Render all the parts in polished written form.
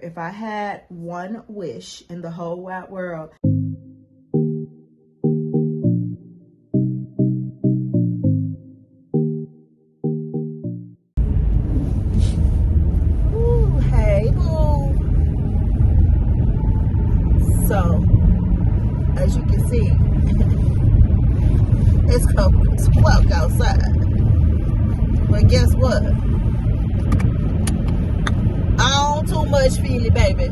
If I had one wish in the whole wide world, ooh, hey boo. So, as you can see, it's cold as fuck outside. But guess what? I don't too much feel it, baby.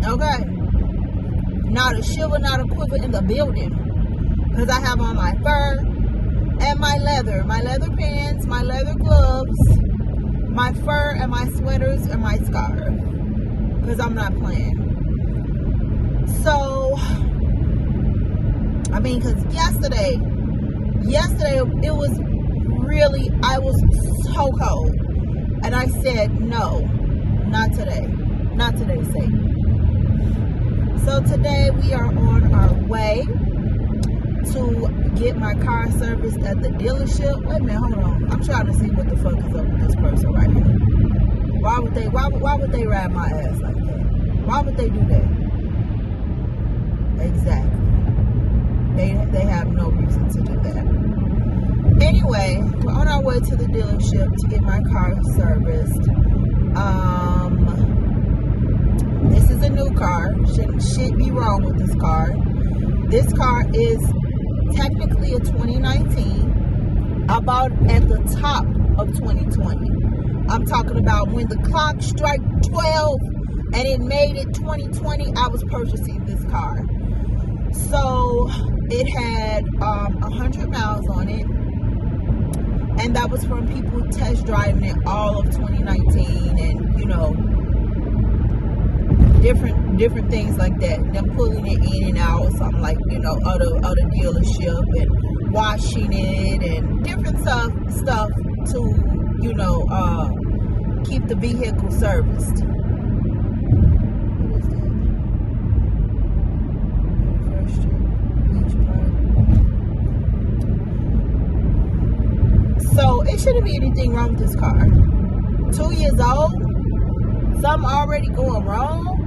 Okay? Not a shiver, not a quiver in the building. Because I have on my fur and my leather pants, my leather gloves, my fur and my sweaters and my scarf. Because I'm not playing. So, I mean, because yesterday it was really, I was so cold. And I said, no, not today. Not today, Satan. So today we are on our way to get my car serviced at the dealership. Wait a minute, hold on. I'm trying to see what the fuck is up with this person right here. Why would they ride my ass like that? Why would they do that? Exactly. They have no reason to do that. Anyway, we're on our way to the dealership to get my car serviced. This is a new car. Shouldn't be wrong with this car. This car is technically a 2019. I bought it at the top of 2020. I'm talking about when the clock struck 12 and it made it 2020, I was purchasing this car. So it had 100 miles on it. And that was from people test driving it all of 2019 and, you know, different things like that. Them pulling it in and out or something like, you know, other dealership and washing it and different stuff to, you know, keep the vehicle serviced. What is that? First Street, Beach Park. So it shouldn't be anything wrong with this car. 2 years old, something already going wrong.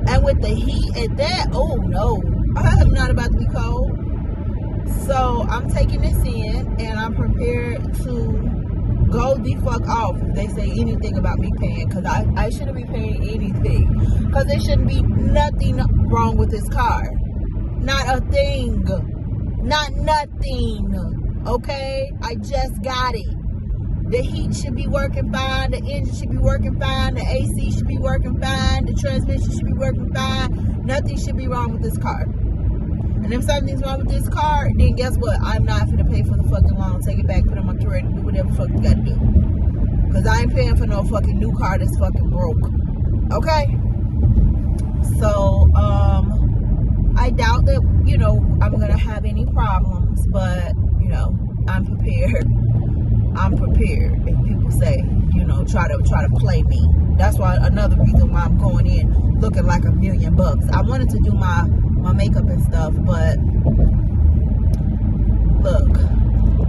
And with the heat at that, oh no, I'm not about to be cold. So I'm taking this in and I'm prepared to go the fuck off if they say anything about me paying. Because I shouldn't be paying anything. Because there shouldn't be nothing wrong with this car. Not a thing. Not nothing. Okay? I just got it. The heat should be working fine. The engine should be working fine. The AC should be working fine. The transmission should be working fine. Nothing should be wrong with this car. And if something's wrong with this car, then guess what? I'm not going to pay for the fucking loan. Take it back, put it on my credit, do whatever the fuck you got to do. Because I ain't paying for no fucking new car that's fucking broke. Okay? So, I doubt that, you know, I'm going to have any problems. But, you know, I'm prepared. I'm prepared if people say, you know, try to play me. That's why another reason why I'm going in looking like $1 million. I wanted to do my makeup and stuff, but look,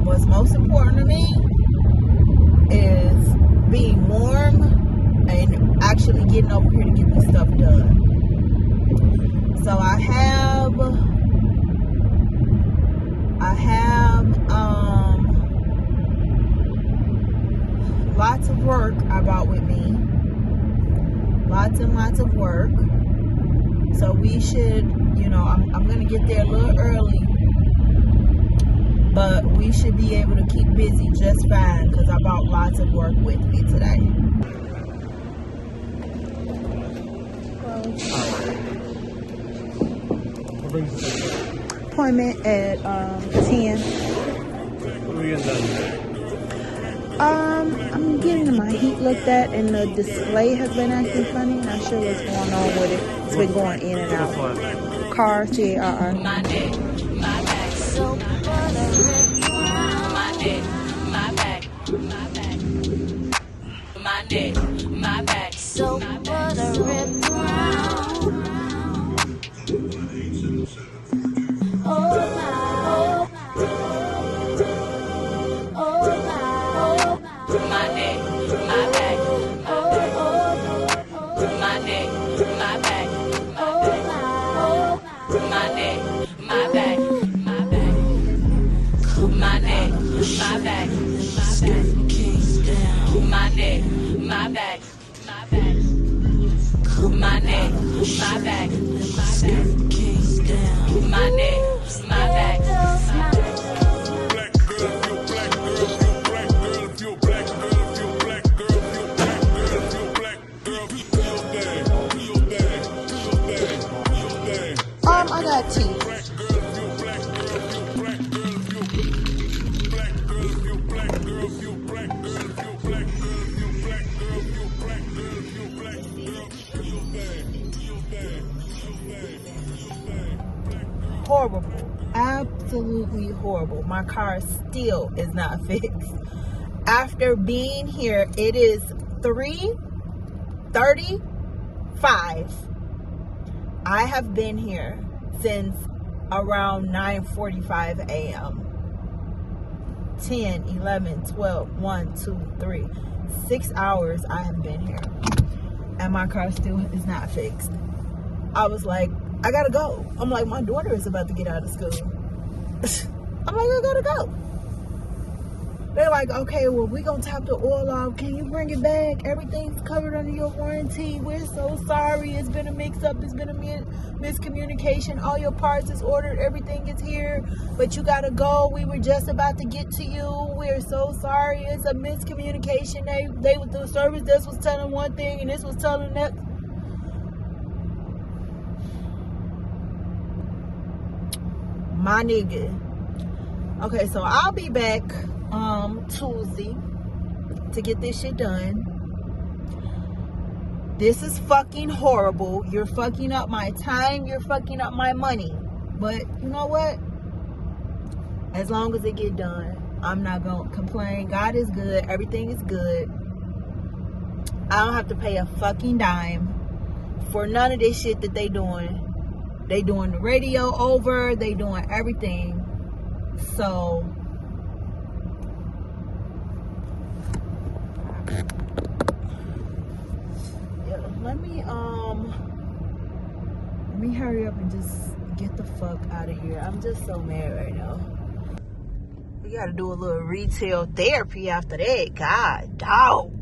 what's most important to me is being warm and actually getting over here to get this stuff done. So I have lots of work I brought with me. Lots and lots of work. So we should, you know, I'm going to get there a little early. But we should be able to keep busy just fine because I brought lots of work with me today. Appointment at 10. What are we getting done? I'm getting my heat looked at and the display has been acting funny. Not sure what's going on with it. It's been going in and out. Carr, C-A-R-R. My neck, my back, so my neck, my back, my back, my neck, my back, so butter red brown. Oh my, my neck, my back, my neck, my my back, my neck, my back. Black girl, if you're black girl, if you're black girl, if you're black girl, if you're black girl, if you're black girl, if you're black girl, do your thing, do your thing, do your thing, do your thing. I got tea. Black girl, if you're black girl, if you're black girl, if you're black girl, if you're black girl, if you're black girl, if you're black girl, if you're black girl, if you're black girl, if you're black girl, do your thing, do your thing, do your thing, do your thing. Horrible. Absolutely horrible. My car still is not fixed. After being here, it is 3:35. I have been here since around 9:45 a.m. 10, 11, 12, 1, 2, 3. 6 hours I have been here. And my car still is not fixed. I was like, I gotta go. I'm like, my daughter is about to get out of school. I'm like, I gotta go. They're like, okay, well, we're gonna top the oil off. Can you bring it back? Everything's covered under your warranty. We're so sorry. It's been a mix-up. It's been a miscommunication. All your parts is ordered. Everything is here. But you gotta go. We were just about to get to you. We're so sorry. It's a miscommunication. They with the service desk was telling one thing and this was telling that. My nigga. Okay, so I'll be back Tuesday to get this shit done. This is fucking horrible. You're fucking up my time. You're fucking up my money. But you know what? As long as it get done, I'm not gonna complain. God is good. Everything is good. I don't have to pay a fucking dime for none of this shit that they doing. They doing the radio over. They doing everything. So yeah, let me hurry up and just get the fuck out of here. I'm just so mad right now. We gotta do a little retail therapy after that. God, dog.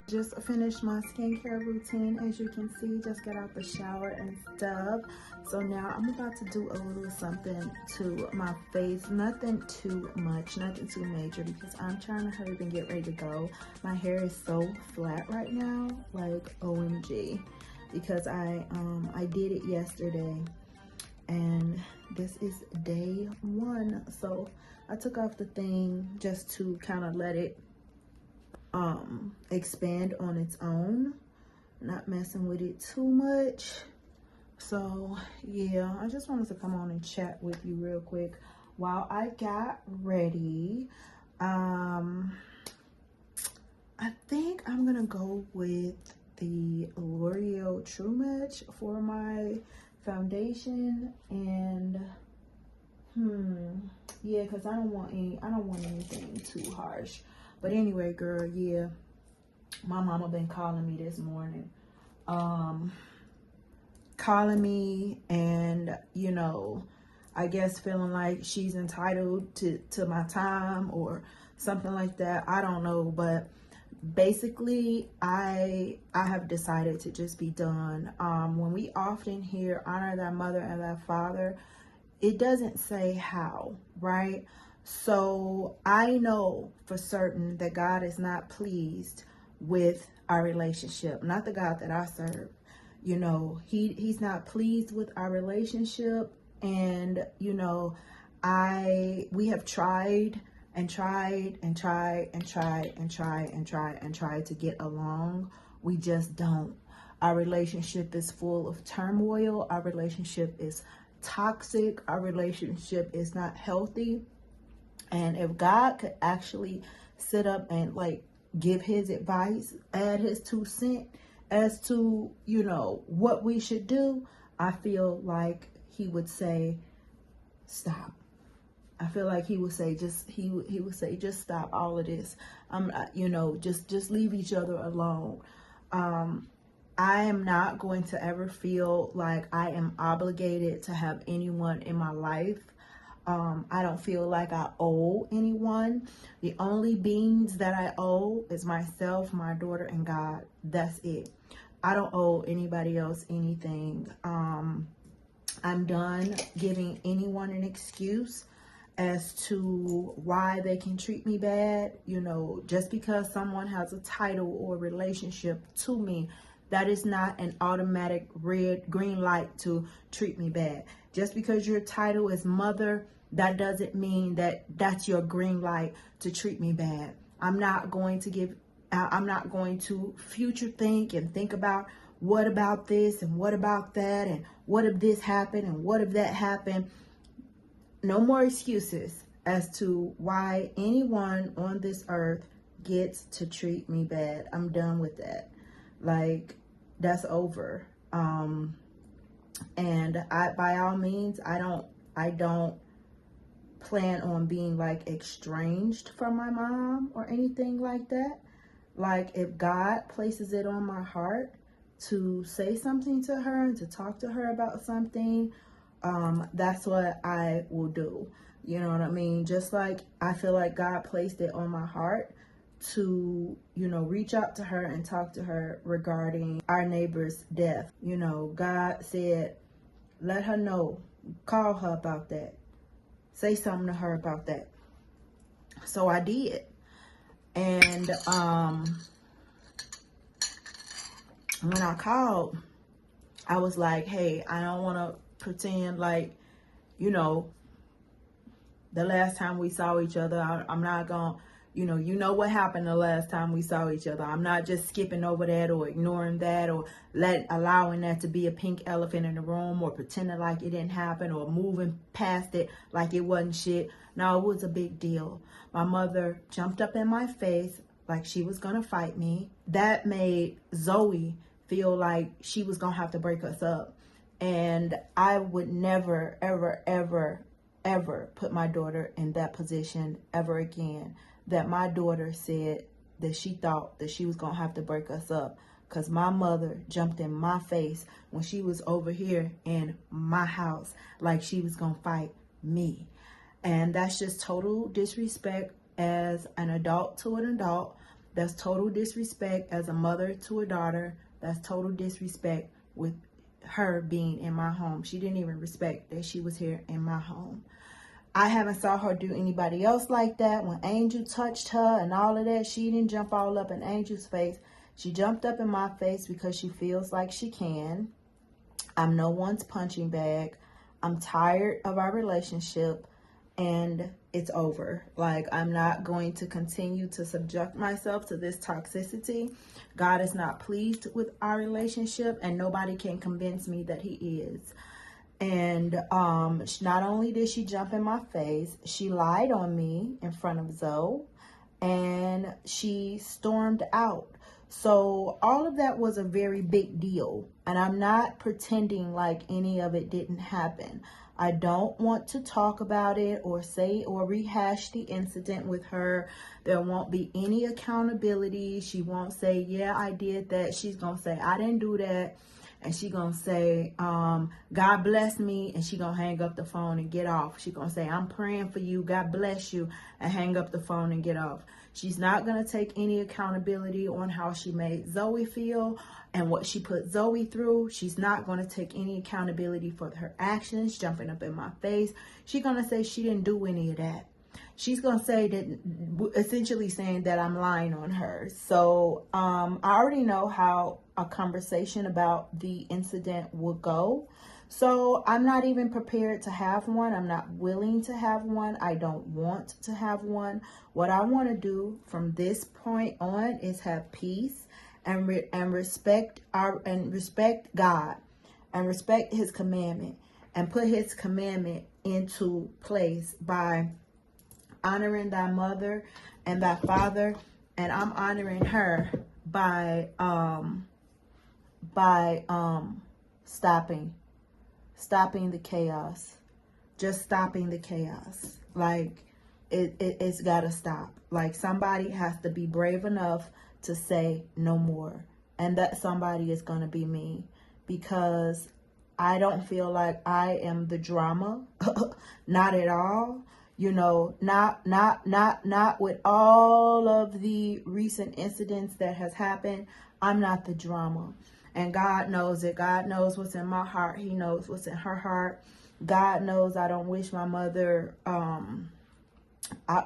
Just finished my skincare routine. As you can see, just got out the shower and stuff. So now I'm about to do a little something to my face. Nothing too much, nothing too major, because I'm trying to hurry up and get ready to go. My hair is so flat right now, like OMG, because I did it yesterday and this is day 1. So I took off the thing just to kind of let it expand on its own, not messing with it too much. So yeah, I just wanted to come on and chat with you real quick while I got ready. I think I'm gonna go with the L'Oreal True Match for my foundation, and yeah, because I don't want anything too harsh. But anyway, girl, yeah, my mama been calling me this morning, calling me, and you know, I guess feeling like she's entitled to my time or something like that. I don't know, but basically I have decided to just be done. When we often hear honor thy mother and thy father, it doesn't say how, right? So I know for certain that God is not pleased with our relationship, not the God that I serve. You know, he's not pleased with our relationship. And you know, we have tried and tried to get along. We just don't. Our relationship is full of turmoil. Our relationship is toxic. Our relationship is not healthy. And if God could actually sit up and like give his advice, add his 2 cents as to, you know, what we should do, I feel like he would say, stop. I feel like he would say, he would say, just stop all of this. You know, just leave each other alone. I am not going to ever feel like I am obligated to have anyone in my life. I don't feel like I owe anyone. The only beings that I owe is myself, my daughter, and God. That's it. I don't owe anybody else anything. I'm done giving anyone an excuse as to why they can treat me bad. You know, just because someone has a title or relationship to me, that is not an automatic green light to treat me bad. Just because your title is mother, that doesn't mean that that's your green light to treat me bad. I'm not going to future think and think about what about this and what about that and what if this happened and what if that happened. No more excuses as to why anyone on this earth gets to treat me bad. I'm done with that. Like, that's over. And by all means, I don't plan on being like estranged from my mom or anything like that. Like, if God places it on my heart to say something to her and to talk to her about something, that's what I will do. You know what I mean? Just like I feel like God placed it on my heart to, you know, reach out to her and talk to her regarding our neighbor's death. You know, God said, let her know, call her about that, say something to her about that. So I did. And when I called, I was like, hey, I don't want to pretend like, you know, the last time we saw each other, I'm not going to, you know what happened the last time we saw each other. I'm not just skipping over that or ignoring that or allowing that to be a pink elephant in the room or pretending like it didn't happen or moving past it like it wasn't shit. No, it was a big deal. My mother jumped up in my face like she was going to fight me. That made Zoe feel like she was going to have to break us up. And I would never, ever, ever, ever put my daughter in that position ever again. That my daughter said that she thought that she was going to have to break us up because my mother jumped in my face when she was over here in my house like she was going to fight me. And that's just total disrespect as an adult to an adult. That's total disrespect as a mother to a daughter. That's total disrespect with her being in my home. She didn't even respect that she was here in my home. I haven't saw her do anybody else like that. When Angel touched her and all of that, she didn't jump all up in Angel's face. She jumped up in my face because she feels like she can. I'm no one's punching bag. I'm tired of our relationship and it's over. Like, I'm not going to continue to subject myself to this toxicity. God is not pleased with our relationship and nobody can convince me that he is. And not only did she jump in my face, she lied on me in front of Zoe and she stormed out. So all of that was a very big deal. And I'm not pretending like any of it didn't happen. I don't want to talk about it or say or rehash the incident with her. There won't be any accountability. She won't say, yeah, I did that. She's going to say, I didn't do that. And she gonna say, God bless me, and she gonna hang up the phone and get off. She gonna say, I'm praying for you, God bless you, and hang up the phone and get off. She's not gonna take any accountability on how she made Zoe feel and what she put Zoe through. She's not gonna take any accountability for her actions, jumping up in my face. She's gonna say she didn't do any of that. She's going to say that, essentially saying that I'm lying on her. So I already know how a conversation about the incident will go. So I'm not even prepared to have one. I'm not willing to have one. I don't want to have one. What I want to do from this point on is have peace and respect God and respect his commandment and put his commandment into place by honoring thy mother and thy father. And I'm honoring her by stopping the chaos, just stopping the chaos. Like it's gotta stop. Like somebody has to be brave enough to say no more, and that somebody is gonna be me, because I don't feel like I am the drama. Not at all. You know, not with all of the recent incidents that has happened. I'm not the drama. And God knows it. God knows what's in my heart. He knows what's in her heart. God knows I don't wish my mother,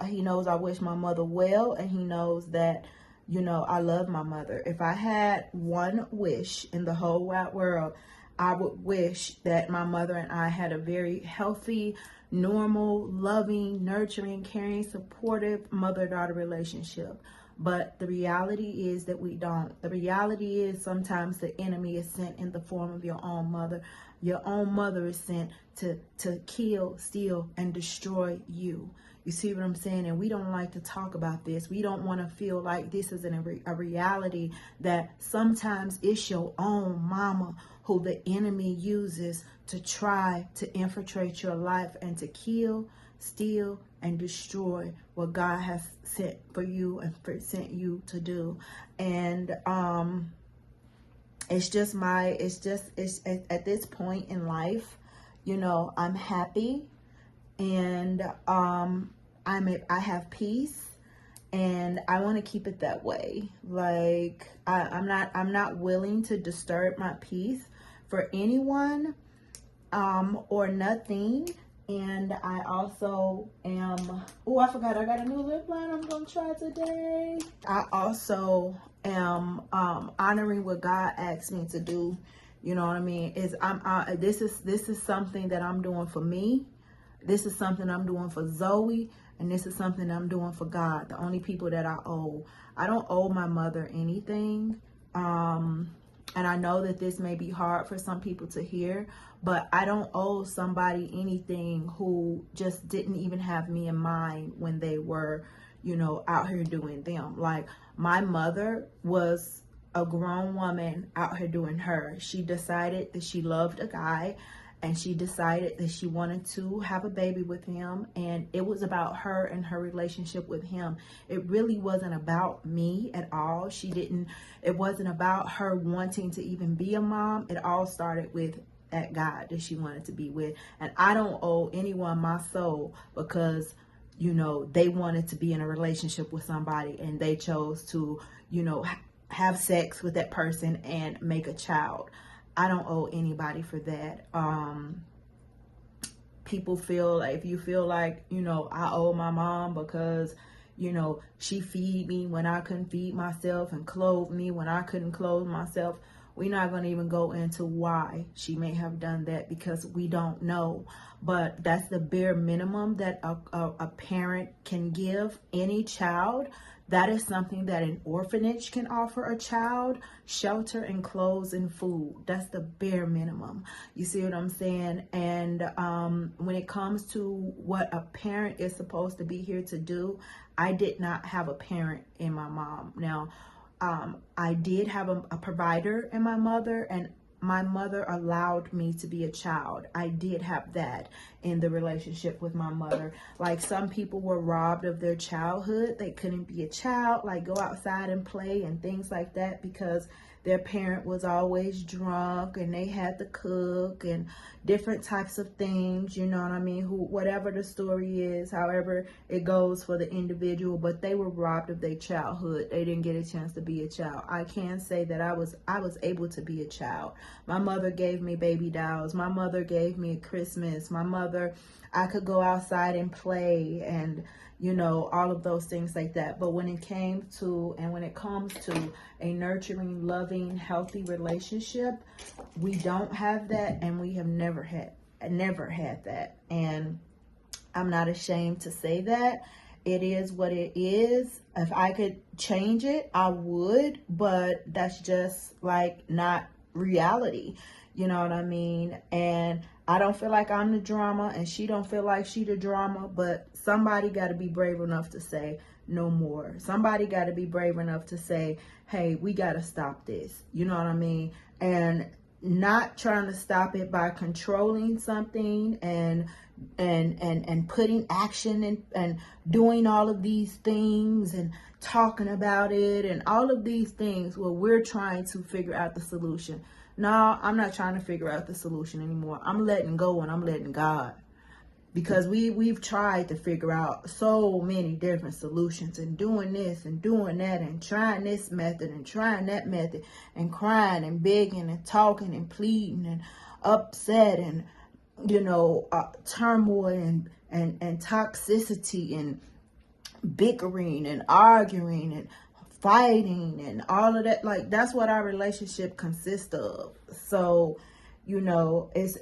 he knows I wish my mother well. And he knows that, you know, I love my mother. If I had one wish in the whole wide world, I would wish that my mother and I had a very healthy, normal, loving, nurturing, caring, supportive mother-daughter relationship. But the reality is that we don't. The reality is sometimes the enemy is sent in the form of your own mother. Your own mother is sent to kill, steal, and destroy you. You see what I'm saying? And we don't like to talk about this. We don't want to feel like this is a reality that sometimes it's your own mama who the enemy uses to try to infiltrate your life and to kill, steal, and destroy what God has sent for you and sent you to do. And it's at this point in life, you know, I'm happy, and I have peace, and I want to keep it that way. Like I'm not willing to disturb my peace for anyone or nothing. And I also am, oh, I forgot, I got a new lip line I'm gonna try today. I also am honoring what God asked me to do. You know what I mean? This is something that I'm doing for me. This is something I'm doing for Zoe, and this is something I'm doing for God. The only people that I owe. I don't owe my mother anything. And I know that this may be hard for some people to hear, but I don't owe somebody anything who just didn't even have me in mind when they were, you know, out here doing them. Like, my mother was a grown woman out here doing her. She decided that she loved a guy, and she decided that she wanted to have a baby with him, and it was about her and her relationship with him. It really wasn't about me at all. It wasn't about her wanting to even be a mom. It all started with that guy that she wanted to be with. And I don't owe anyone my soul because, you know, they wanted to be in a relationship with somebody and they chose to, you know, have sex with that person and make a child. I don't owe anybody for that. People feel like, if you feel like, you know, I owe my mom because, you know, she feed me when I couldn't feed myself and clothed me when I couldn't clothe myself. We're not going to even go into why she may have done that because we don't know. But that's the bare minimum that a parent can give any child. That is something that an orphanage can offer a child: shelter and clothes and food. That's the bare minimum. You see what I'm saying? And when it comes to what a parent is supposed to be here to do, I did not have a parent in my mom. Now, I did have a provider in my mother, and my mother allowed me to be a child. I did have that in the relationship with my mother. Like, some people were robbed of their childhood. They couldn't be a child, like go outside and play and things like that because their parent was always drunk and they had to cook and different types of things, you know what I mean? Whatever the story is, however it goes for the individual, but they were robbed of their childhood. They didn't get a chance to be a child. I can say that I was able to be a child. My mother gave me baby dolls. My mother gave me a Christmas. My mother, I could go outside and play, and you know, all of those things like that. But when it comes to a nurturing, loving, healthy relationship, we don't have that, and we have never had that. And I'm not ashamed to say that. It is what it is. If I could change it, I would, but that's just like not reality. You know what I mean? And I don't feel like I'm the drama, and she don't feel like she the drama, but somebody got to be brave enough to say no more. Somebody got to be brave enough to say, hey, we got to stop this. You know what I mean? And not trying to stop it by controlling something and putting action and doing all of these things and talking about it and all of these things where we're trying to figure out the solution. No, I'm not trying to figure out the solution anymore. I'm letting go, and I'm letting God. Because we've tried to figure out so many different solutions, and doing this and doing that, and trying this method and trying that method, and crying and begging and talking and pleading and upset and, you know, turmoil and toxicity and bickering and arguing and fighting and all of that. Like, that's what our relationship consists of. So, you know, it's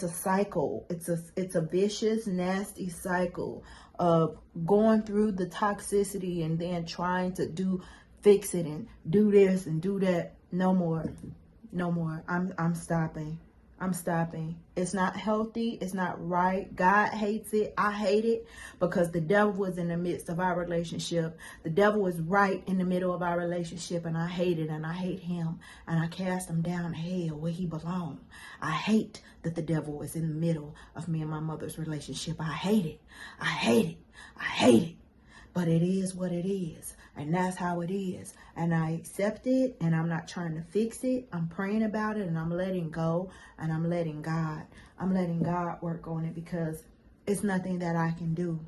a cycle. It's a vicious, nasty cycle of going through the toxicity and then trying to fix it and do this and do that. No more. I'm stopping. It's not healthy. It's not right. God hates it. I hate it, because the devil was in the midst of our relationship. The devil was right in the middle of our relationship, and I hate it, and I hate him, and I cast him down to hell where he belongs. I hate that the devil is in the middle of me and my mother's relationship. I hate it. But it is what it is. And that's how it is. And I accept it, and I'm not trying to fix it. I'm praying about it, and I'm letting go, and I'm letting God work on it, because it's nothing that I can do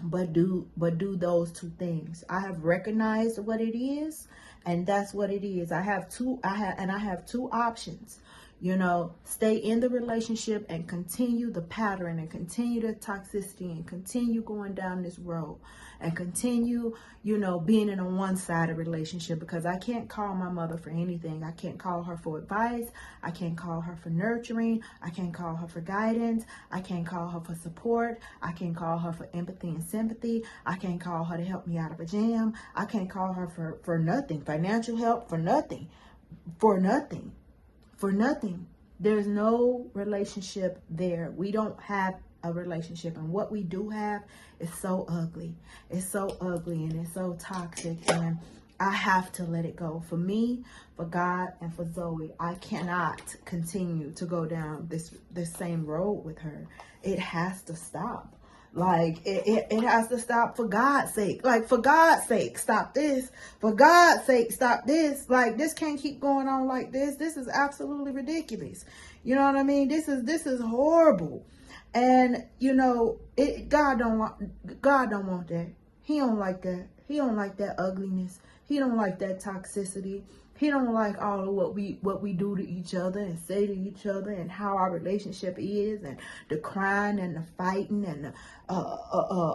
but do those two things. I have recognized what it is, and that's what it is. I have two options. You know, stay in the relationship and continue the pattern and continue the toxicity and continue going down this road and continue, you know, being in a one-sided relationship, because I can't call my mother for anything. I can't call her for advice. I can't call her for nurturing. I can't call her for guidance. I can't call her for support. I can't call her for empathy and sympathy. I can't call her to help me out of a jam. I can't call her for nothing. Financial help, for nothing. There's no relationship there. We don't have a relationship, and what we do have is so ugly. It's so ugly, and it's so toxic, and I have to let it go. For me, for God, and for Zoe, I cannot continue to go down this same road with her. It has to stop. Like, it has to stop, for God's sake. Like, for God's sake, stop this. For God's sake, stop this. Like, this can't keep going on like this. This is absolutely ridiculous. You know what I mean? This is horrible. And, you know, God don't want that. He don't like that. He don't like that ugliness. He don't like that toxicity. He don't like all of what we do to each other and say to each other, and how our relationship is, and the crying and the fighting and the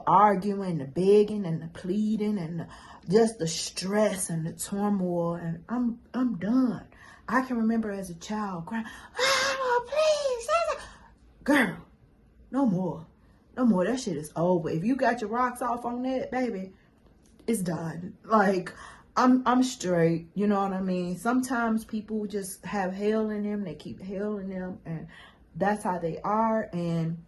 arguing, the begging and the pleading, and just the stress and the turmoil. And I'm done. I can remember as a child crying, "Oh, please, girl, no more. That shit is over. If you got your rocks off on that, baby, it's done." Like, I'm straight, you know what I mean? Sometimes people just have hell in them. They keep hell in them, and that's how they are. And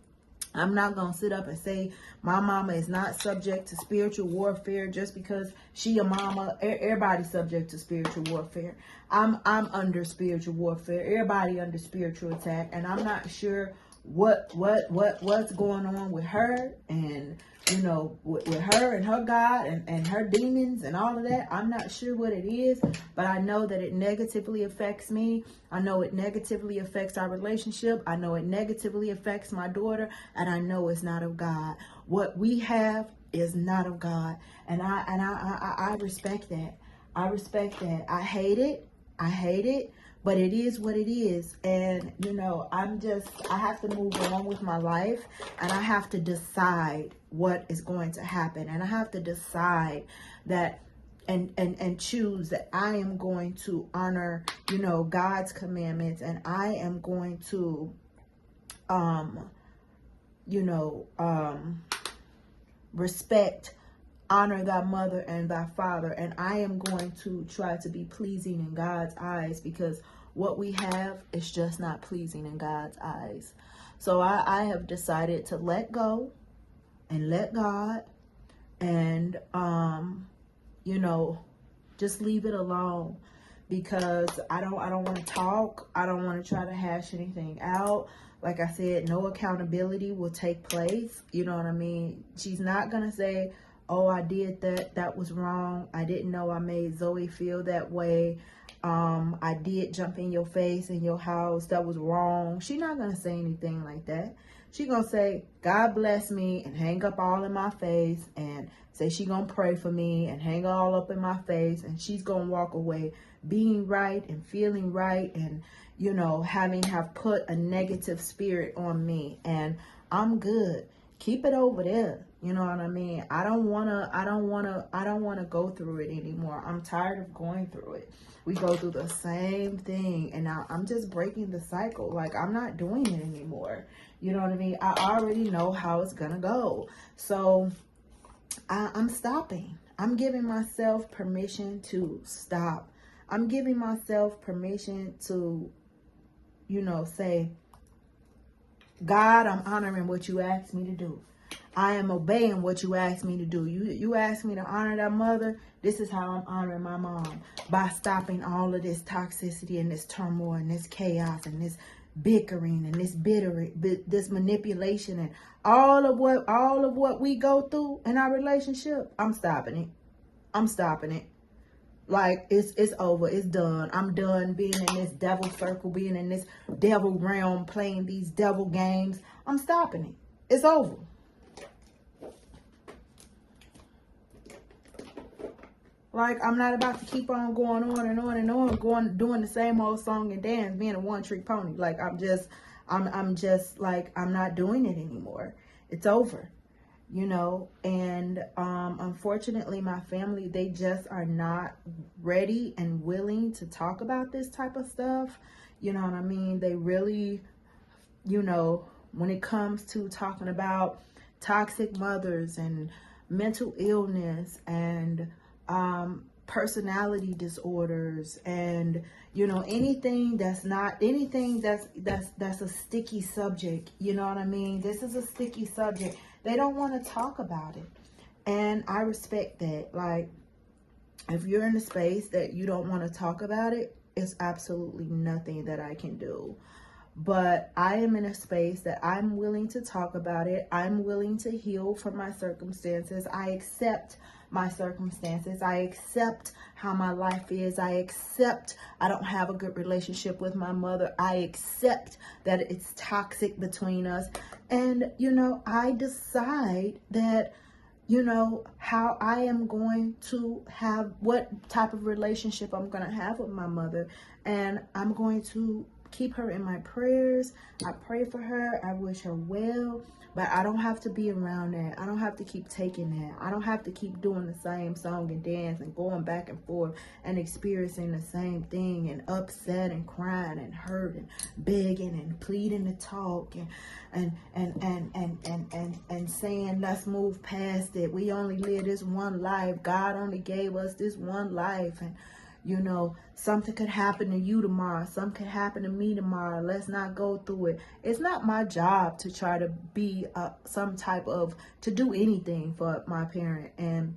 I'm not going to sit up and say my mama is not subject to spiritual warfare just because she a mama. Everybody's subject to spiritual warfare. I'm under spiritual warfare. Everybody under spiritual attack. And I'm not sure what's going on with her, and you know, with her and her God and her demons and all of that. I'm not sure what it is, but I know that it negatively affects me. I know it negatively affects our relationship. I know it negatively affects my daughter, and I know it's not of God. What we have is not of God, and I respect that. I respect that. I hate it, but it is what it is. And, you know, I have to move on with my life, and I have to decide what is going to happen. And I have to decide that and choose that I am going to honor, you know, God's commandments, and I am going to respect, honor thy mother and thy father, and I am going to try to be pleasing in God's eyes, because what we have is just not pleasing in God's eyes. So I have decided to let go and let God, and you know, just leave it alone, because I don't want to talk. I don't want to try to hash anything out. Like I said, no accountability will take place. You know what I mean? She's not gonna say, oh, I did that was wrong. I didn't know I made Zoe feel that way. I did jump in your face in your house. That was wrong. She's not gonna say anything like that. She gonna say, God bless me, and hang up all in my face, and say she gonna pray for me and hang all up in my face, and she's gonna walk away being right and feeling right, and, you know, have put a negative spirit on me, and I'm good. Keep it over there. You know what I mean? I don't wanna go through it anymore. I'm tired of going through it. We go through the same thing, and now I'm just breaking the cycle. Like, I'm not doing it anymore. You know what I mean? I already know how it's gonna go. So I'm stopping. I'm giving myself permission to stop. I'm giving myself permission to, you know, say, God, I'm honoring what you asked me to do. I am obeying what you asked me to do. You asked me to honor that mother. This is how I'm honoring my mom, by stopping all of this toxicity and this turmoil and this chaos and this bickering and this manipulation and all of what we go through in our relationship. I'm stopping it. I'm stopping it. Like, it's over. It's done. I'm done being in this devil circle, being in this devil realm, playing these devil games. I'm stopping it. It's over. Like, I'm not about to keep on going on and on and on, doing the same old song and dance, being a one-trick pony. Like, I'm just like, I'm not doing it anymore. It's over, you know. And unfortunately, my family, they just are not ready and willing to talk about this type of stuff. You know what I mean? They really, you know, when it comes to talking about toxic mothers and mental illness and personality disorders, and, you know, anything that's a sticky subject. You know what I mean? This is a sticky subject. They don't want to talk about it, and I respect that. Like, if you're in a space that you don't want to talk about it, it's absolutely nothing that I can do. But I am in a space that I'm willing to talk about it. I'm willing to heal from my circumstances. I accept my circumstances. I accept how my life is. I accept I don't have a good relationship with my mother. I accept that it's toxic between us. And, you know, I decide that, you know, how I am going to have, what type of relationship I'm going to have with my mother. And I'm going to keep her in my prayers. I pray for her. I wish her well. But I don't have to be around that. I don't have to keep taking that. I don't have to keep doing the same song and dance and going back and forth and experiencing the same thing and upset and crying and hurt and begging and pleading to talk and saying, let's move past it. We only live this one life. God only gave us this one life. And, you know, something could happen to you tomorrow. Something could happen to me tomorrow. Let's not go through it. It's not my job to try to be to do anything for my parent. And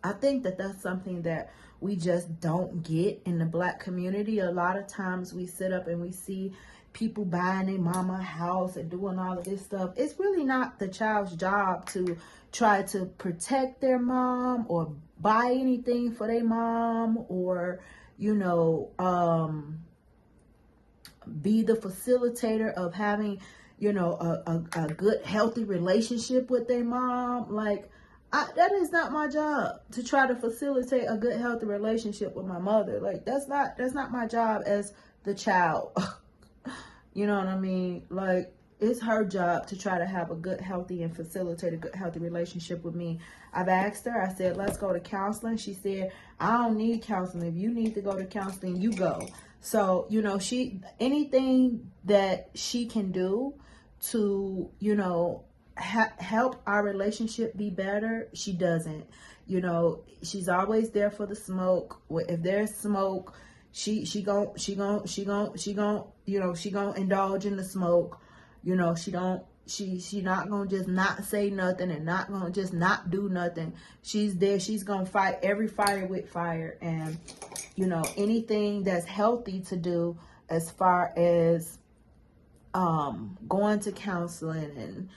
I think that that's something that we just don't get in the Black community. A lot of times we sit up and we see people buying their mama a house and doing all of this stuff. It's really not the child's job to try to protect their mom or buy anything for their mom, or, you know, be the facilitator of having, you know, a good, healthy relationship with their mom. Like, that is not my job to try to facilitate a good, healthy relationship with my mother. Like, that's not my job as the child. You know what I mean? Like, It's her job to try to have a good, healthy, and facilitate a good, healthy relationship with me. I've asked her, I said, let's go to counseling. She said, I don't need counseling. If you need to go to counseling, you go. So, you know, anything that she can do to, you know, help our relationship be better, she doesn't. You know, she's always there for the smoke. If there's smoke, she gon' you know, she gon' indulge in the smoke. You know, she not gonna just not say nothing and not gonna just not do nothing. She's there. She's gonna fight every fire with fire. And, you know, anything that's healthy to do as far as going to counseling and,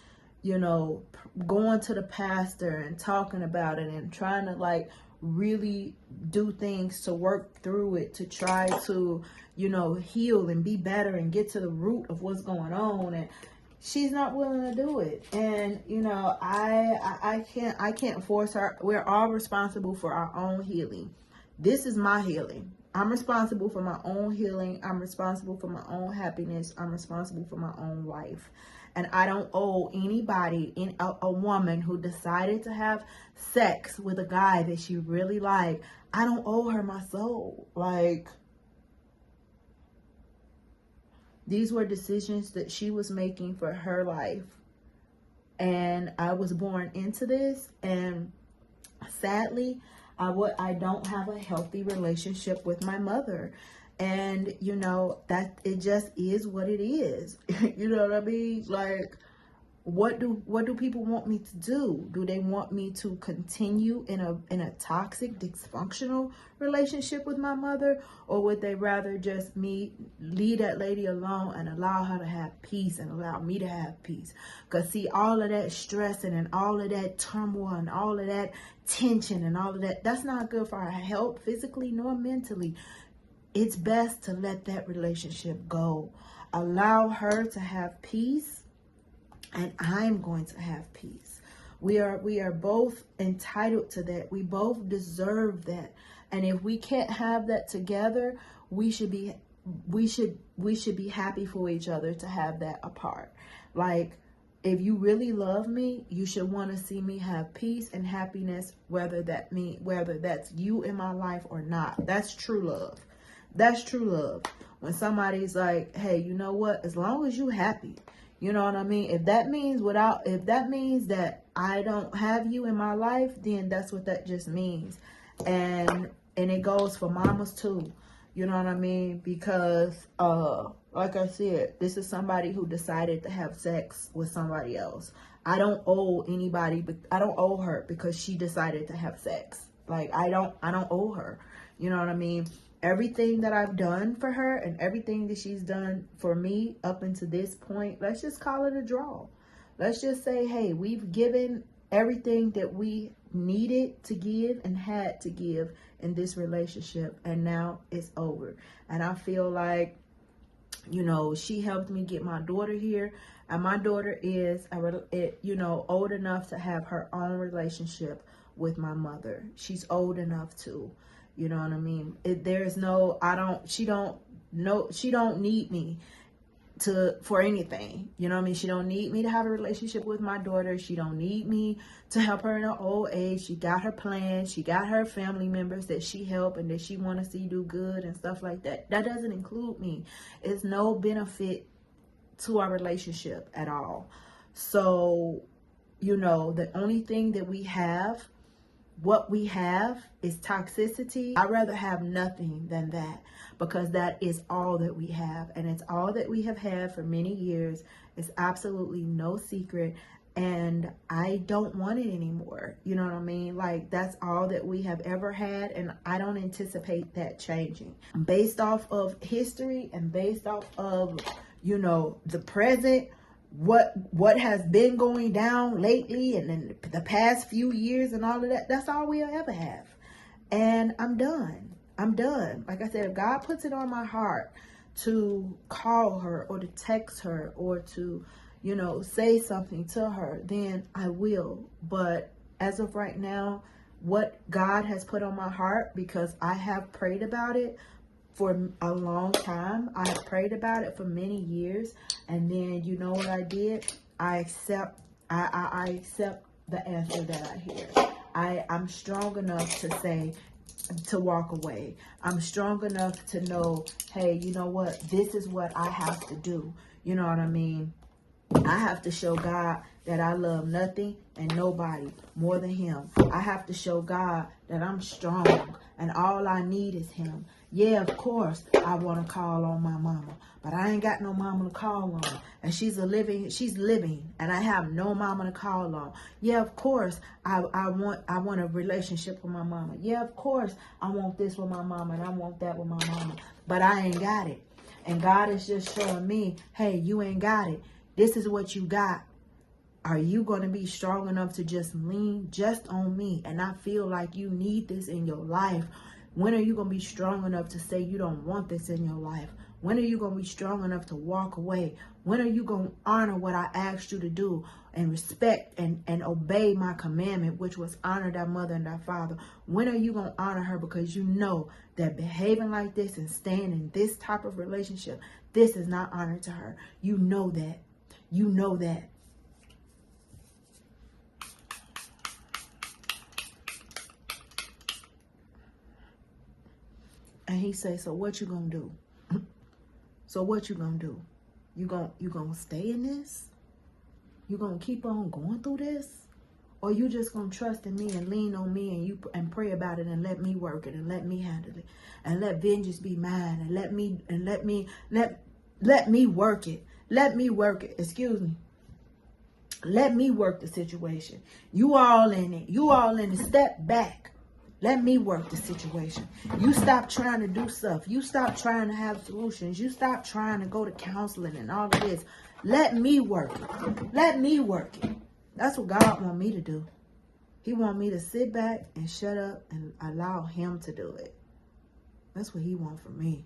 you know, going to the pastor and talking about it and trying to like really do things to work through it, to try to, you know, heal and be better and get to the root of what's going on. And she's not willing to do it. And, you know, I can't force her. We're all responsible for our own healing. This is my healing. I'm responsible for my own healing. I'm responsible for my own happiness. I'm responsible for my own life. And I don't owe anybody, a woman who decided to have sex with a guy that she really liked, I don't owe her my soul. Like, these were decisions that she was making for her life. And I was born into this. And sadly, I don't have a healthy relationship with my mother. And, you know, that it just is what it is. You know what I mean? Like, what do people want me to do? Do they want me to continue in a toxic, dysfunctional relationship with my mother? Or would they rather just me leave that lady alone and allow her to have peace and allow me to have peace? Because see, all of that stressing and all of that turmoil and all of that tension and all of that, that's not good for our health physically nor mentally. It's best to let that relationship go. Allow her to have peace, and I'm going to have peace. We are both entitled to that. We both deserve that. And if we can't have that together, we should be happy for each other to have that apart. Like, if you really love me, you should want to see me have peace and happiness, whether that's you in my life or not. That's true love. That's true love. When somebody's like, hey, you know what? As long as you happy, you know what I mean? If that means that I don't have you in my life, then that's what that just means. And it goes for mamas too. You know what I mean? Because, like I said, this is somebody who decided to have sex with somebody else. I don't owe anybody, but I don't owe her because she decided to have sex. Like, I don't owe her. You know what I mean? Everything that I've done for her and everything that she's done for me up until this point, let's just call it a draw. Let's just say, hey, we've given everything that we needed to give and had to give in this relationship, and now it's over. And I feel like, you know, she helped me get my daughter here, and my daughter is, you know, old enough to have her own relationship with my mother. She's old enough to. You know what I mean? She don't need me for anything. You know what I mean? She don't need me to have a relationship with my daughter. She don't need me to help her in her old age. She got her plans. She got her family members that she help and that she want to see do good and stuff like that. That doesn't include me. It's no benefit to our relationship at all. So, you know, the only thing that what we have is toxicity. I'd rather have nothing than that, because that is all that we have, and it's all that we have had for many years. It's absolutely no secret, and I don't want it anymore. You know what I mean? Like, that's all that we have ever had, and I don't anticipate that changing. Based off of history and based off of, you know, the present, what has been going down lately and in the past few years and all of that, that's all we'll ever have. And I'm done. Like I said, if God puts it on my heart to call her or to text her or to, you know, say something to her, then I will. But as of right now, what God has put on my heart, because I have prayed about it for a long time. I have prayed about it for many years. And then you know what I did? I accept the answer that I hear. I'm strong enough to say, to walk away. I'm strong enough to know, hey, you know what? This is what I have to do. You know what I mean? I have to show God that I love nothing and nobody more than him. I have to show God that I'm strong and all I need is him. Yeah, of course, I want to call on my mama, but I ain't got no mama to call on. And she's living, and I have no mama to call on. Yeah, of course, I want a relationship with my mama. Yeah, of course, I want this with my mama, and I want that with my mama, but I ain't got it. And God is just showing me, hey, you ain't got it. This is what you got. Are you going to be strong enough to just lean just on me and not feel like you need this in your life? When are you going to be strong enough to say you don't want this in your life? When are you going to be strong enough to walk away? When are you going to honor what I asked you to do and respect and obey my commandment, which was honor thy mother and thy father? When are you going to honor her? Because you know that behaving like this and staying in this type of relationship, this is not honor to her. You know that. You know that. And he say, so what you gonna do? So what you gonna do? You gonna stay in this? You gonna keep on going through this? Or you just gonna trust in me and lean on me and pray about it and let me work it and let me handle it and let vengeance be mine and let me work it. Let me work it. Excuse me. Let me work the situation. You all in it. You all in it. Step back. Let me work the situation. You stop trying to do stuff. You stop trying to have solutions. You stop trying to go to counseling and all of this. Let me work it. Let me work it. That's what God wants me to do. He wants me to sit back and shut up and allow him to do it. That's what he wants from me.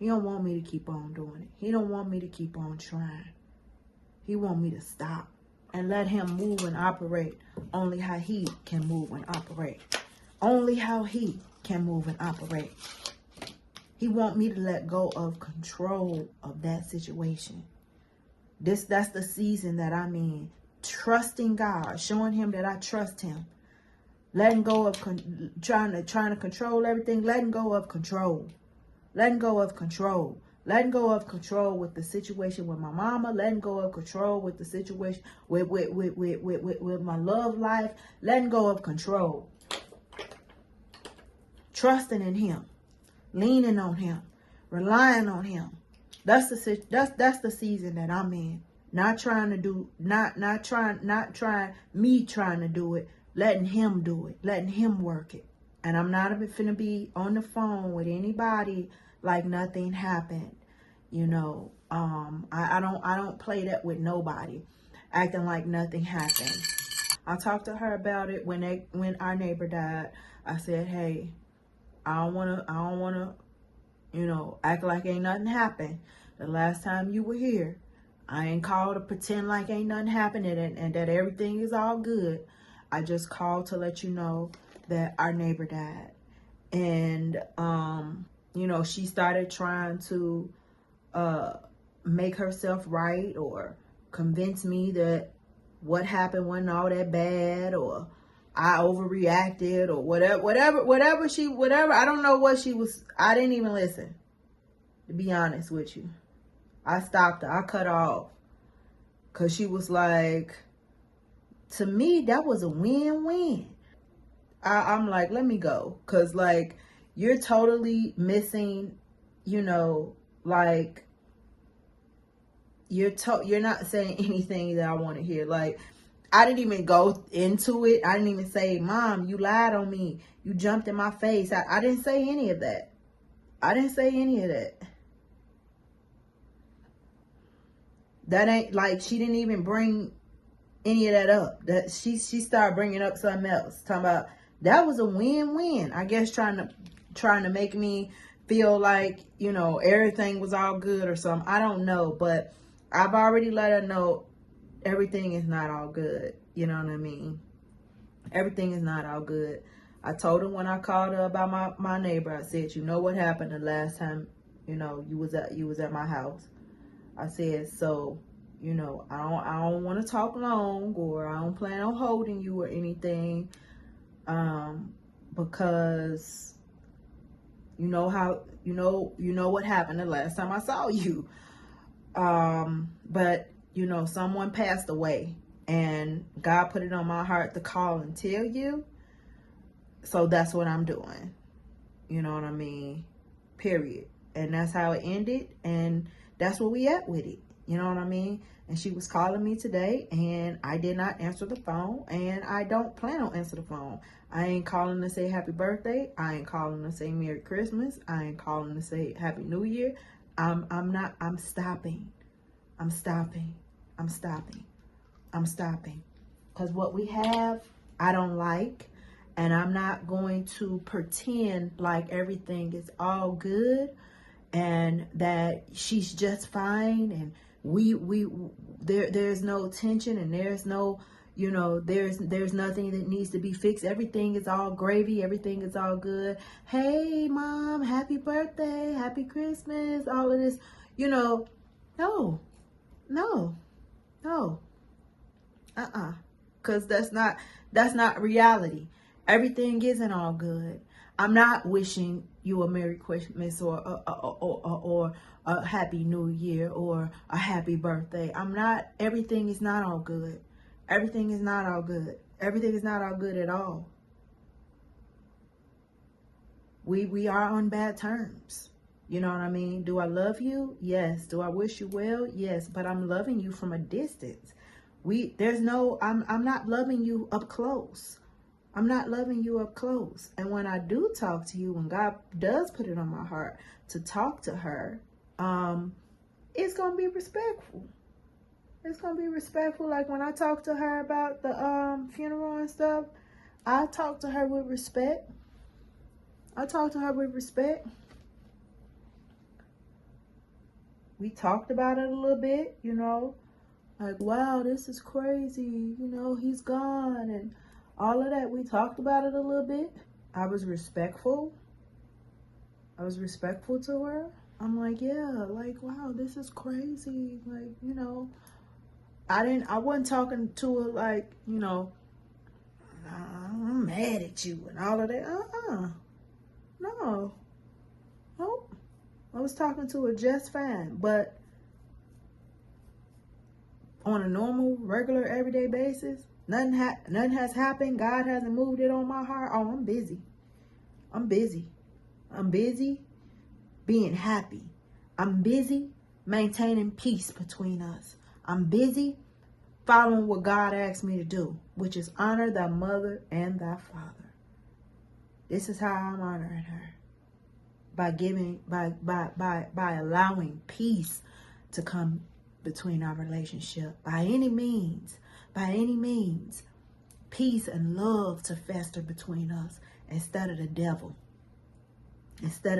He don't want me to keep on doing it. He don't want me to keep on trying. He want me to stop and let him move and operate only how he can move and operate. Only how he can move and operate. He want me to let go of control of that situation. That's the season that I'm in. Trusting God, showing him that I trust him. Letting go of trying to control everything. Letting go of control. Letting go of control. Letting go of control with the situation with my mama. Letting go of control with the situation with my love life. Letting go of control. Trusting in him. Leaning on him. Relying on him. That's the season that I'm in. Not trying to do, not trying to do it. Letting him do it. Letting him work it. And I'm not finna be on the phone with anybody like nothing happened. You know, I don't play that with nobody, acting like nothing happened. I talked to her about it when our neighbor died. I said, hey, I don't wanna, you know, act like ain't nothing happened. The last time you were here, I ain't called to pretend like ain't nothing happened and that everything is all good. I just called to let you know that our neighbor died. And, you know, she started trying to make herself right or convince me that what happened wasn't all that bad or I overreacted or whatever. I don't know what she was. I didn't even listen, to be honest with you. I stopped her. I cut her off. Because she was like, to me, that was a win-win. I'm like, let me go. Because, like, you're totally missing, you know, like, you're not saying anything that I want to hear. Like, I didn't even go into it. I didn't even say, Mom, you lied on me. You jumped in my face. I didn't say any of that. I didn't say any of that. That ain't, like, she didn't even bring any of that up. That she started bringing up something else. Talking about, that was a win-win. I guess trying to make me feel like, you know, everything was all good or something. I don't know. But I've already let her know everything is not all good. You know what I mean? Everything is not all good. I told her when I called her about my neighbor, I said, you know what happened the last time, you know, you was at my house. I said, so, you know, I don't want to talk long, or I don't plan on holding you or anything, because you know what happened the last time I saw you. But you know, someone passed away, and God put it on my heart to call and tell you. So that's what I'm doing. You know what I mean? Period. And that's how it ended, and that's where we at with it. You know what I mean? And she was calling me today, and I did not answer the phone, and I don't plan on answering the phone. I ain't calling to say happy birthday. I ain't calling to say Merry Christmas. I ain't calling to say Happy New Year. I'm stopping. I'm stopping. Because what we have, I don't like, and I'm not going to pretend like everything is all good and that she's just fine, and there's no tension, and there's no, you know, there's nothing that needs to be fixed. Everything is all gravy. Everything is all good. Hey, Mom, happy birthday, happy Christmas, all of this, you know. No. Because that's not reality. Everything isn't all good. I'm not wishing you a Merry Christmas or a Happy New Year or a happy birthday. Everything is not all good. Everything is not all good. Everything is not all good at all. We are on bad terms. You know what I mean? Do I love you? Yes. Do I wish you well? Yes. But I'm loving you from a distance. I'm not loving you up close. I'm not loving you up close. And when I do talk to you, when God does put it on my heart to talk to her, it's going to be respectful. It's going to be respectful. Like when I talk to her about the funeral and stuff, I talk to her with respect. We talked about it a little bit, you know, like, wow, this is crazy. You know, he's gone and all of that. We talked about it a little bit. I was respectful to her. I'm like, yeah, like, wow, this is crazy. Like, you know, I wasn't talking to her like, you know, I'm mad at you and all of that. No. Nope. I was talking to her just fine. But on a normal, regular, everyday basis, nothing has happened. God hasn't moved it on my heart. Oh, I'm busy. I'm busy being happy. I'm busy maintaining peace between us. I'm busy following what God asked me to do, which is honor thy mother and thy father. This is how I'm honoring her. By allowing peace to come between our relationship. By any means, peace and love to fester between us instead of the devil. Instead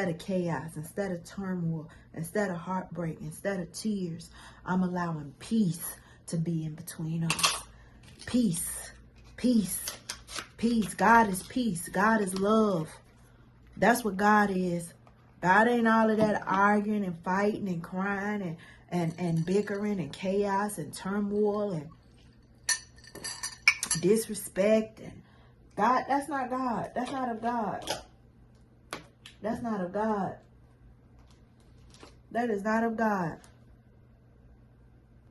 of chaos, instead of turmoil, instead of heartbreak, instead of tears, I'm allowing peace to be in between us. Peace. God is peace. God is love. That's what God is. God ain't all of that arguing and fighting and crying and bickering and chaos and turmoil and disrespect. And God, that's not God. That's not of God. That's not of God. That is not of God.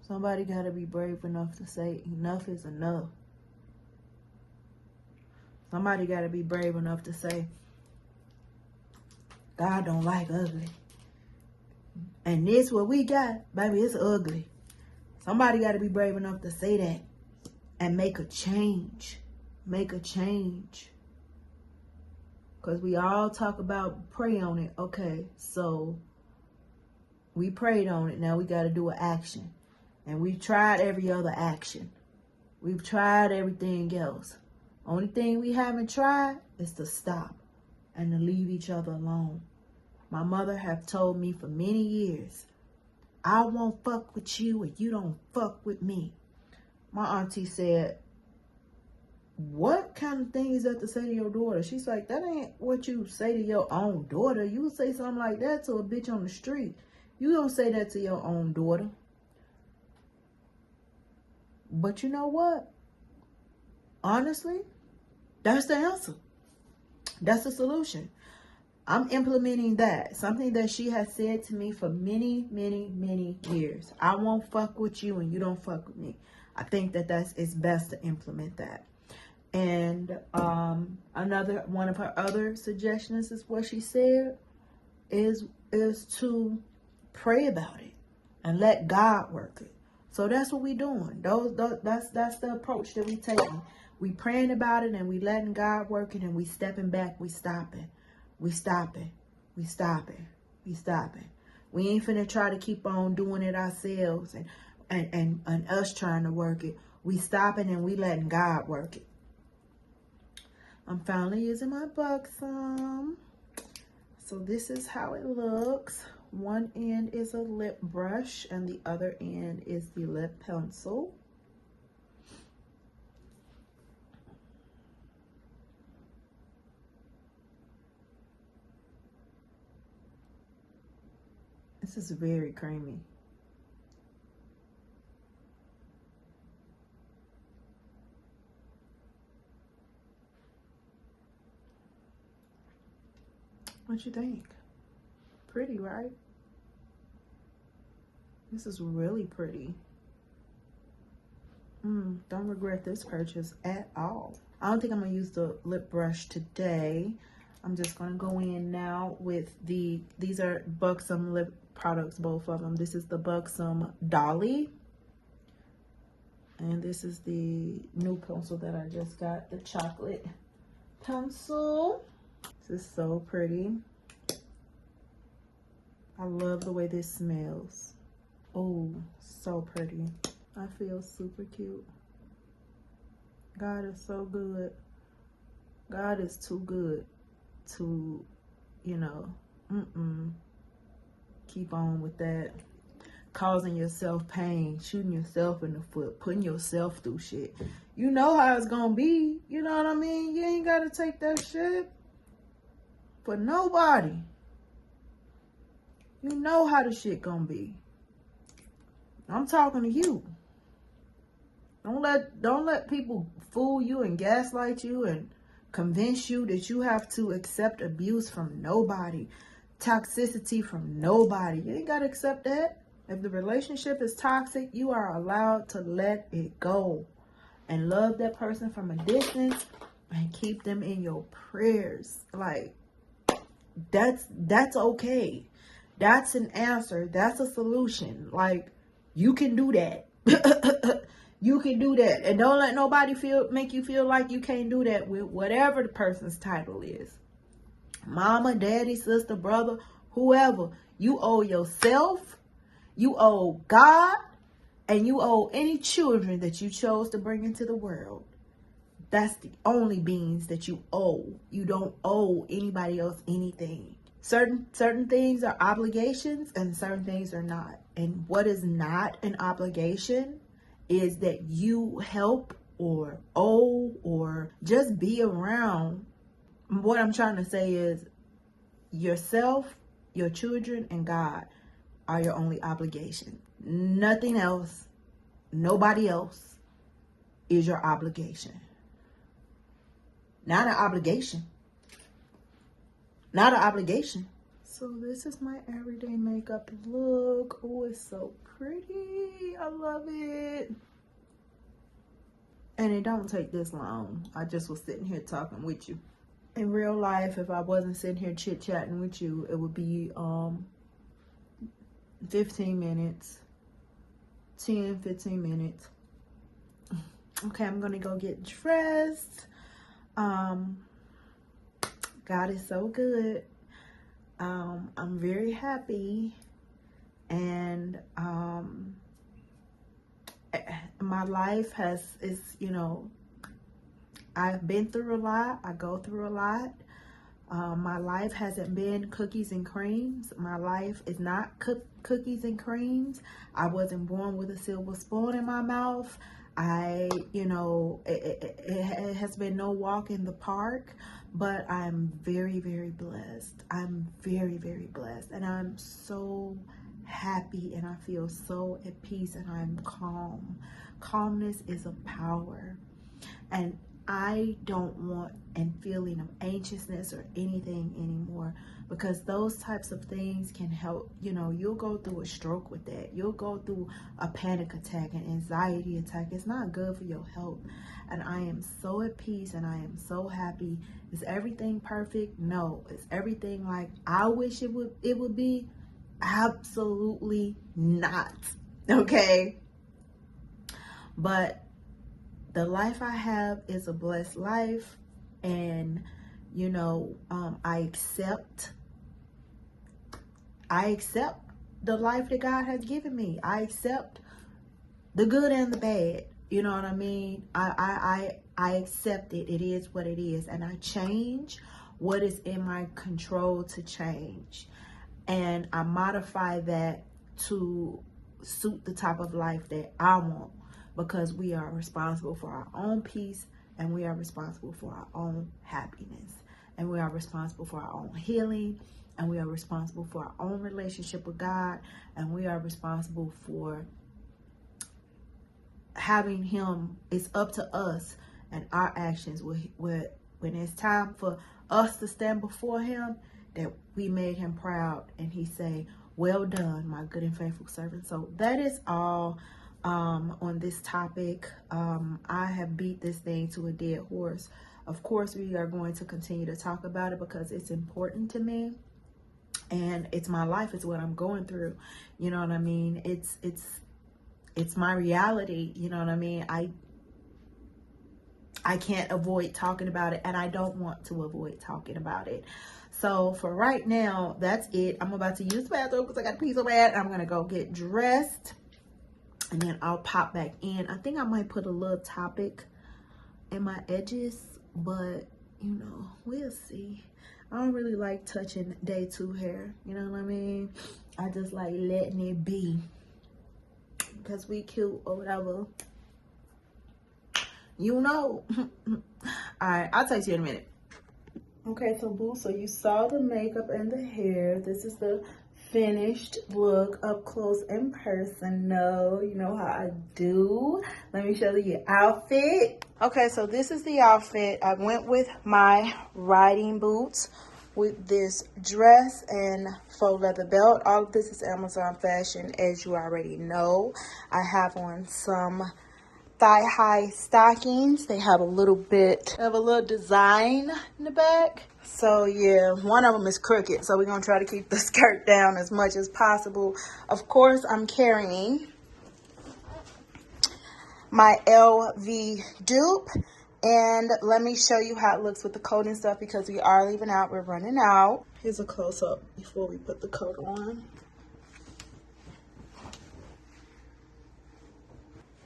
Somebody got to be brave enough to say enough is enough. Somebody got to be brave enough to say, God don't like ugly. And this what we got, baby, it's ugly. Somebody got to be brave enough to say that and make a change. Because we all talk about pray on it. Okay, so we prayed on it. Now we got to do an action. And we've tried every other action. We've tried everything else. Only thing we haven't tried is to stop and to leave each other alone. My mother have told me for many years, I won't fuck with you and you don't fuck with me. My auntie said, what kind of thing is that to say to your daughter? She's like, that ain't what you say to your own daughter. You would say something like that to a bitch on the street. You don't say that to your own daughter. But you know what? Honestly, that's the answer. That's the solution. I'm implementing that. Something that she has said to me for many, many, many years. I won't fuck with you and you don't fuck with me. I think that it's best to implement that. And another one of her other suggestions is what she said is to pray about it and let God work it. So that's what we doing. That's the approach that we taking. We praying about it and we letting God work it, and we stepping back. We stopping. We stopping. We stopping. We stopping. We ain't finna try to keep on doing it ourselves and us trying to work it. We stopping and we letting God work it. I'm finally using my buxom. So this is how it looks. One end is a lip brush and the other end is the lip pencil. This is very creamy. What you think? Pretty, right? This is really pretty. Don't regret this purchase at all. I don't think I'm gonna use the lip brush today. I'm just gonna go in now with these are Buxom lip products, both of them. This is the Buxom Dolly. And this is the new pencil that I just got, the chocolate pencil. This is so pretty. I love the way this smells. Oh, so pretty. I feel super cute. God is so good. God is too good to, you know, keep on with that. Causing yourself pain, shooting yourself in the foot, putting yourself through shit. You know how it's gonna be. You know what I mean? You ain't gotta take that shit for nobody. You know how the shit gonna be. I'm talking to you. Don't let people fool you and gaslight you and convince you that you have to accept abuse from nobody, toxicity from nobody. You ain't gotta accept that. If the relationship is toxic, you are allowed to let it go and love that person from a distance and keep them in your prayers. Like, that's okay. That's an answer. That's a solution. Like, you can do that. You can do that. And don't let nobody make you feel like you can't do that with whatever the person's title is. Mama, daddy, sister, brother, whoever. You owe yourself, you owe God, and you owe any children that you chose to bring into the world. That's the only beings that you owe. You don't owe anybody else anything. Certain things are obligations and certain things are not. And what is not an obligation is that you help or owe or just be around. What I'm trying to say is yourself, your children, and God are your only obligation. Nothing else, nobody else is your obligation. Not an obligation. Not an obligation. So this is my everyday makeup look. Oh, it's so pretty. I love it. And it don't take this long. I just was sitting here talking with you. In real life, if I wasn't sitting here chit-chatting with you, it would be 15 minutes. 10, 15 minutes. Okay, I'm gonna go get dressed. God is so good. I'm very happy, and my life is, you know, I've been through a lot. I go through a lot. My life hasn't been cookies and creams. My life is not cookies and creams. I wasn't born with a silver spoon in my mouth. you know, it has been no walk in the park, but I'm very, very blessed. I'm very, very blessed, and I'm so happy, and I feel so at peace, and I'm calm. Calmness is a power, and I don't want a feeling of anxiousness or anything anymore, because those types of things can help, you know, you'll go through a stroke with that. You'll go through a panic attack, an anxiety attack. It's not good for your health. And I am so at peace, and I am so happy. Is everything perfect? No. Is everything like I wish it would be? Absolutely not. Okay? But the life I have is a blessed life, and you know, I accept the life that God has given me. I accept the good and the bad. You know what I mean? I accept it. It is what it is, and I change what is in my control to change, and I modify that to suit the type of life that I want. Because we are responsible for our own peace, and we are responsible for our own happiness, and we are responsible for our own healing, and we are responsible for our own relationship with God, and we are responsible for having Him. It's up to us and our actions when it's time for us to stand before Him, that we made Him proud, and He say, "Well done, my good and faithful servant." So that is all on this topic. I have beat this thing to a dead horse. Of course, we are going to continue to talk about it because it's important to me, and it's my life. It's what I'm going through. You know what I mean? It's my reality. You know what I mean? I can't avoid talking about it, and I don't want to avoid talking about it. So for right now, that's it. I'm about to use the bathroom because I got a pee so bad. I'm gonna go get dressed, and then I'll pop back in. I think I might put a little topic in my edges, but you know, we'll see. I don't really like touching day 2 hair. You know what I mean? I just like letting it be because we cute or whatever. You know. All right, I'll talk to you in a minute. Okay, so boo, so you saw the makeup and the hair. This is the finished look up close and personal. You know how I do. Let me show you your outfit. Okay, so this is the outfit. I went with my riding boots with this dress and faux leather belt. All of this is Amazon fashion, as you already know. I have on some thigh-high stockings. They have a little design in the back. So yeah, one of them is crooked, so we're gonna try to keep the skirt down as much as possible. Of course, I'm carrying my LV dupe, and let me show you how it looks with the coat and stuff, because we are leaving out. We're running out. Here's a close-up before we put the coat on.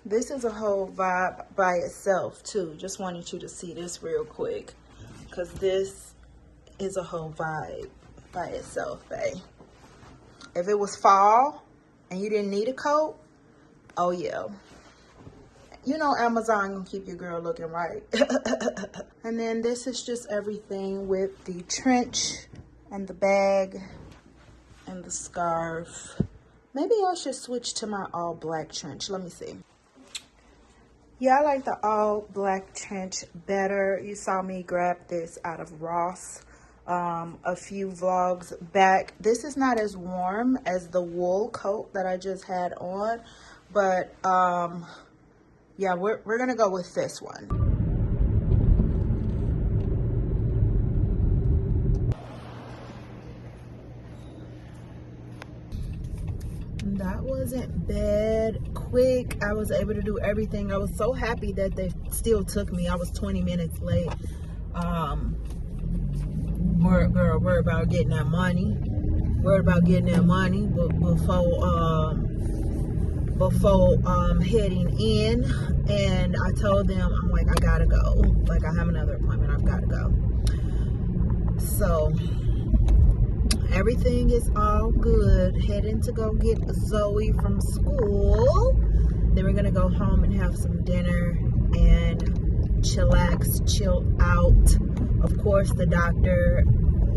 This is a whole vibe by itself too. Just wanted you to see this real quick, because this is a whole vibe by itself, babe. If it was fall and you didn't need a coat, oh yeah. You know Amazon gonna keep your girl looking right. And then this is just everything with the trench and the bag and the scarf. Maybe I should switch to my all black trench. Let me see. Yeah, I like the all black trench better. You saw me grab this out of Ross a few vlogs back. This is not as warm as the wool coat that I just had on, but yeah, we're gonna go with this one. That wasn't bad. Quick. I was able to do everything. I was so happy that they still took me. I was 20 minutes late. Worried about getting that money. Worried about getting that money before heading in. And I told them, I'm like, I gotta go. Like, I have another appointment. I've gotta go. So everything is all good. Heading to go get Zoe from school. Then we're gonna go home and have some dinner and chillax, chill out. Of course, the doctor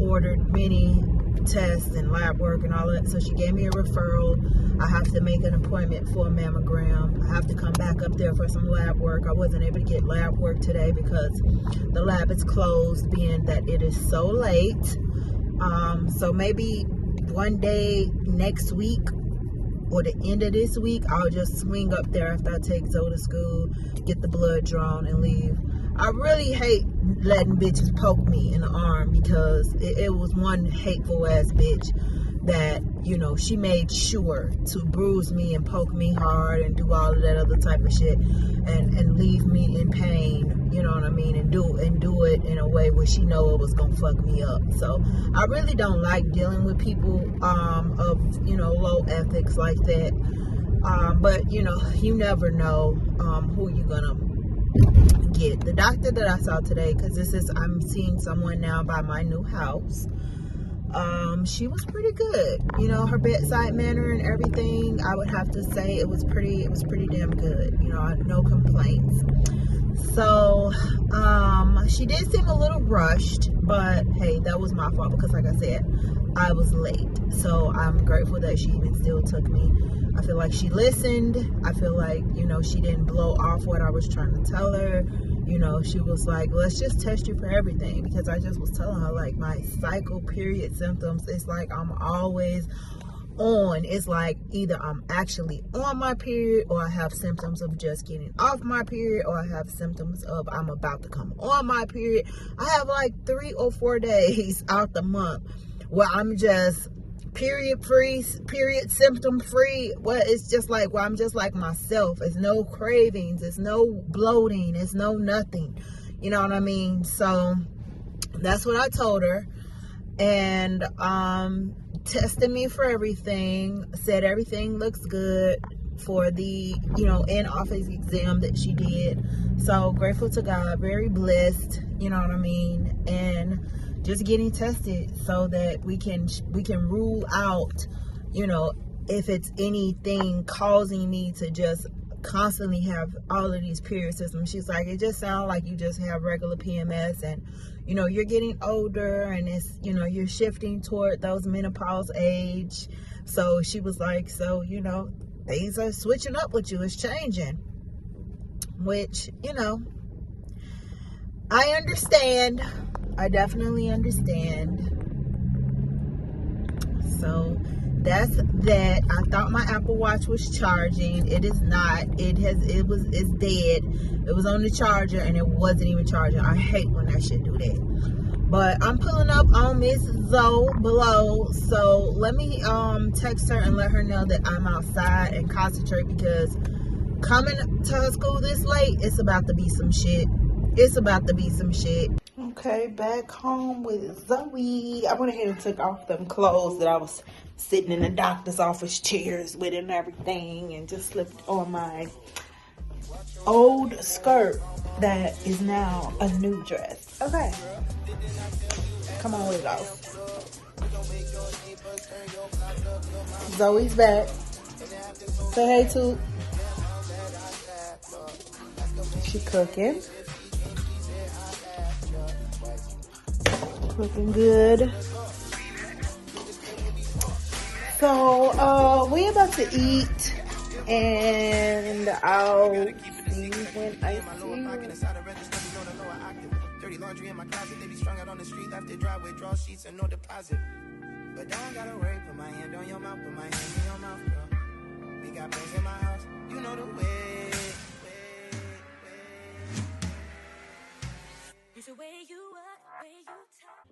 ordered many tests and lab work and all that, so she gave me a referral. I have to make an appointment for a mammogram. I have to come back up there for some lab work. I wasn't able to get lab work today because the lab is closed, being that it is so late. So maybe one day next week or the end of this week, I'll just swing up there after I take Zoe to school, get the blood drawn, and leave. I really hate letting bitches poke me in the arm, because it was one hateful ass bitch that, you know, she made sure to bruise me and poke me hard and do all of that other type of shit and leave me in pain, you know what I mean, and do it in a way where she know it was gonna fuck me up. So I really don't like dealing with people of, you know, low ethics like that. But you know, you never know who you're gonna get. The doctor that I saw today, because I'm seeing someone now by my new house. She was pretty good. You know, her bedside manner and everything, I would have to say it was pretty damn good. You know, I had no complaints. So, she did seem a little rushed, but hey, that was my fault, because like I said, I was late. So I'm grateful that she even still took me. I feel like she listened. I feel like, you know, she didn't blow off what I was trying to tell her. You know, she was like, let's just test you for everything, because I just was telling her, like, my cycle period symptoms, it's like I'm always on. It's like either I'm actually on my period, or I have symptoms of just getting off my period, or I have symptoms of I'm about to come on my period. I have like 3 or 4 days out the month where I'm just period free, period symptom free. Well, it's just like, well, I'm just like myself. It's no cravings, it's no bloating, it's no nothing, you know what I mean? So that's what I told her. And tested me for everything, said everything looks good for the, you know, in-office exam that she did. So grateful to God, very blessed, you know what I mean? And just getting tested so that we can rule out, you know, if it's anything causing me to just constantly have all of these period symptoms. She's like, it just sounds like you just have regular PMS, and you know, you're getting older, and it's, you know, you're shifting toward those menopause age. So she was like, so, you know, things are switching up with you, it's changing, which, you know, I understand. I definitely understand. So that's that. I thought my Apple Watch was charging. It is not. It's dead. It was on the charger and it wasn't even charging. I hate when that shit do that. But I'm pulling up on Miss Zoe below. So let me text her and let her know that I'm outside and concentrate, because coming to her school this late, it's about to be some shit. It's about to be some shit. Okay, back home with Zoe. I went ahead and took off them clothes that I was sitting in the doctor's office chairs with and everything, and just slipped on my old skirt that is now a new dress. Okay, come on with it off. Zoe's back. Say hey to. She cooking. Looking good. So we about to eat, and I'll see when I see you. Dirty laundry in my closet, they be strung out on the street, left the driveway, draw sheets and no deposit. But don't gotta worry, put my hand on your mouth, put my hand in your mouth, girl. We got bills in my house, you know the way. It's the way you are, way you talk.